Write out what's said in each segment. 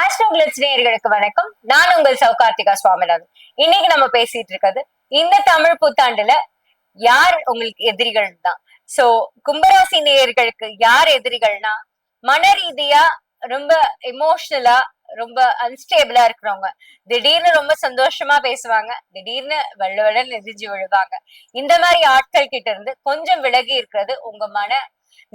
ஆஸ்ட்ரோகிளிட்ஸ் நேயர்களுக்கு வணக்கம். நான் உங்கள் சௌகார்த்திகா சுவாமிநாதன். இன்னைக்கு நம்ம பேசிட்டு இருக்கிறது இந்த தமிழ் புத்தாண்டுல யார் உங்களுக்கு எதிரிகள் தான். சோ கும்பராசி நேயர்களுக்கு யார் எதிரிகள்னா, மன ரீதியா ரொம்ப எமோஷனலா ரொம்ப அன்ஸ்டேபிளா இருக்கிறவங்க. திடீர்னு ரொம்ப சந்தோஷமா பேசுவாங்க, திடீர்னு வள்ளுவடன் எதிர்ச்சி விழுவாங்க. இந்த மாதிரி ஆட்கள் கிட்ட இருந்து கொஞ்சம் விலகி இருக்கிறது உங்க மன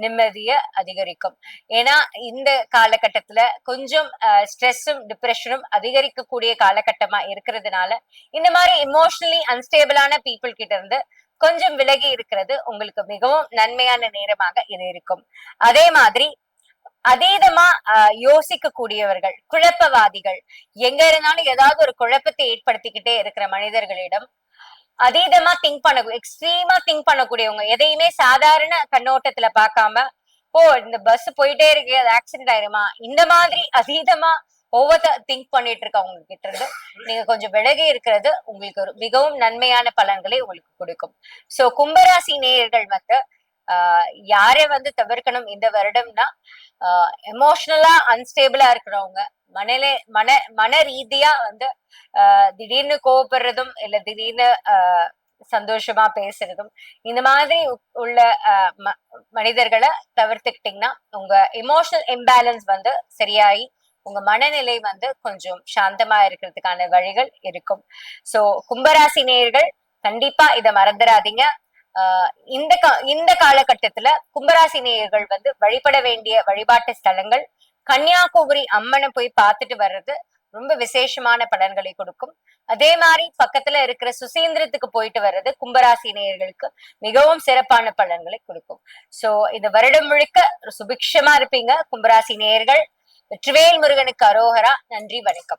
நிம்மதிய அதிகரிக்கும். ஏன்னா இந்த காலகட்டத்துல கொஞ்சம் ஸ்ட்ரெஸ்ஸும் டிப்ரெஷனும் அதிகரிக்கக்கூடிய காலகட்டமா இருக்கிறதுனால இந்த மாதிரி எமோஷனலி அன்ஸ்டேபிளான பீப்புள் கிட்ட இருந்து கொஞ்சம் விலகி இருக்கிறது உங்களுக்கு மிகவும் நன்மையான நேரமாக இது இருக்கும். அதே மாதிரி அதீதமா யோசிக்க கூடியவர்கள், குழப்பவாதிகள், எங்க இருந்தாலும் ஏதாவது ஒரு குழப்பத்தை ஏற்படுத்திக்கிட்டே இருக்கிற மனிதர்களிடம் அதீதமா திங்க் பண்ண எக்ஸ்ட்ரீமா திங்க் பண்ணக்கூடியவங்க, எதையுமே சாதாரண கண்ணோட்டத்துல பார்க்காம, ஓ இந்த பஸ் போயிட்டே இருக்கு, அது ஆக்சிடென்ட் ஆயிருமா, இந்த மாதிரி அதீதமா ஒவ்வொரு திங்க் பண்ணிட்டு இருக்கவங்க கிட்ட இருந்து நீங்க கொஞ்சம் விலகி இருக்கிறது உங்களுக்கு ஒரு மிகவும் நன்மையான பலன்களை உங்களுக்கு கொடுக்கும். சோ கும்பராசி நேயர்கள் வந்து யாரை வந்து தவிர்க்கணும் இந்த வருடம்னா, எமோஷனலா அன்ஸ்டேபிளா இருக்கிறவங்க, மன மன ரீதியா வந்து திடீர்னு கோவப்படுறதும் இல்ல திடீர்னு சந்தோஷமா பேசுறதும் இந்த மாதிரி உள்ள மனிதர்களை தவிர்த்துக்கிட்டீங்கன்னா உங்க எமோஷனல் இம்பேலன்ஸ் வந்து சரியாயி உங்க மனநிலை வந்து கொஞ்சம் சாந்தமா இருக்கிறதுக்கான வழிகள் இருக்கும். சோ கும்பராசி நேயர்கள் கண்டிப்பா இதை மறந்துடாதீங்க. இந்த காலகட்டத்துல கும்பராசி நேயர்கள் வந்து வழிபட வேண்டிய வழிபாட்டு ஸ்தலங்கள், கன்னியாகுமரி அம்மனை போய் பார்த்துட்டு வர்றது ரொம்ப விசேஷமான பலன்களை கொடுக்கும். அதே மாதிரி பக்கத்துல இருக்கிற சுசீந்திரத்துக்கு போயிட்டு வர்றது கும்பராசி நேயர்களுக்கு மிகவும் சிறப்பான பலன்களை கொடுக்கும். சோ இந்த வருடம் முழுக்க சுபிக்ஷமா இருப்பீங்க கும்பராசி நேயர்கள். வெற்றிவேல் முருகனுக்கு அரோகரா. நன்றி, வணக்கம்.